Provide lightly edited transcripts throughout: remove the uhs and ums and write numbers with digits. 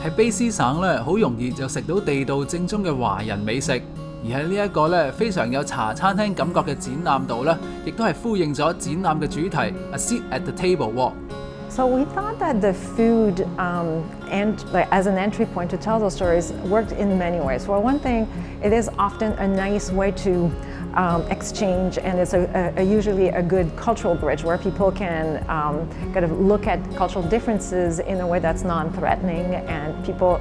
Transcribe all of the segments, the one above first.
喺卑詩省咧，好容易就食到地道正宗嘅華人美食。而喺呢一個咧非常有茶餐廳感覺嘅展覽度咧，亦都係呼應咗展覽嘅主題 A Seat at the Table。So we thought that the food and as an entry point to tell those stories worked in many ways. For one thing, it is often a nice way to exchange, and it's usually a good cultural bridge where people can kind of look at cultural differences in a way that's non-threatening, and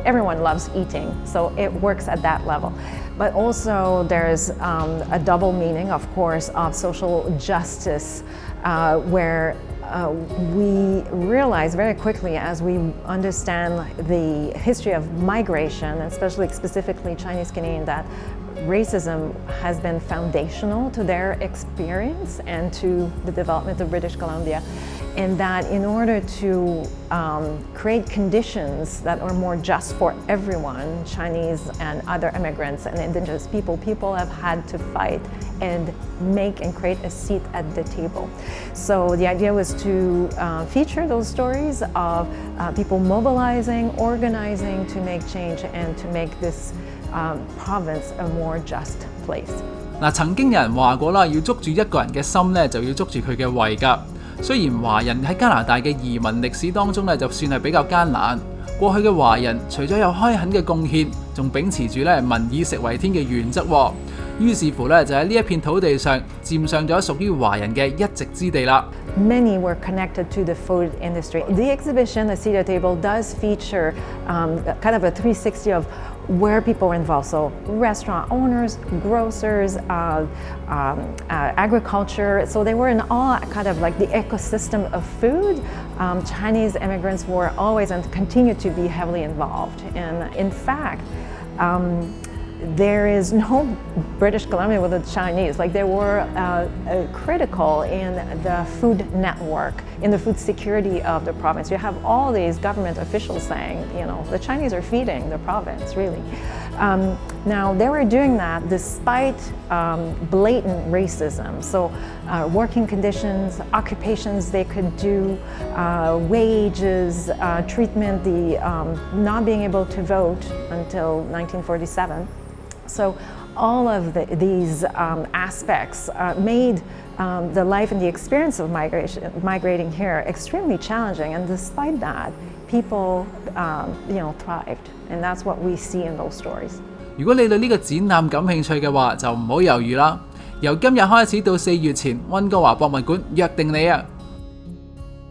everyone loves eating, so it works at that level. But also there's a double meaning, of course, of social justice, where we realize very quickly as we understand the history of migration, especially specifically Chinese Canadian, that racism has been foundational to their experience and to the development of British Columbia, and that in order to create conditions that are more just for everyone, Chinese and other immigrants and indigenous people have had to fight and make and create a seat at the table. So the idea was to feature those stories of people mobilizing, organizing to make change and to make this province a more just place. 曾經有人話過啦，要捉住一個人嘅心咧，就要捉住佢嘅胃㗎。雖然華人喺加拿大嘅移民歷史當中咧，就算係比較艱難。過去嘅華人除咗有開墾嘅貢獻，仲秉持住咧民以食為天嘅原則喎。於是乎咧，就喺呢一片土地上佔上咗屬於華人嘅一席之地啦。Many were connected to the food industry. The exhibition, The Seat at the Table, does feature kind of a 360 of where people were involved. So restaurant owners, grocers, agriculture. So they were in all kind of like the ecosystem of food. Chinese immigrants were always and continue to be heavily involved. And in fact, there is no British Columbia with the Chinese. Like they were critical in the food network, in the food security of the province. You have all these government officials saying, the Chinese are feeding the province, really. Now, they were doing that despite blatant racism. So working conditions, occupations they could do, wages, treatment, the not being able to vote until 1947. So all of these aspects made the life and the experience of migrating here extremely challenging. And despite that, people thrived. And that's what we see in those stories. 如果你對呢個展覽感興趣嘅話，就唔好猶豫啦。由今日開始到4月前，溫哥華博物館約定你啊！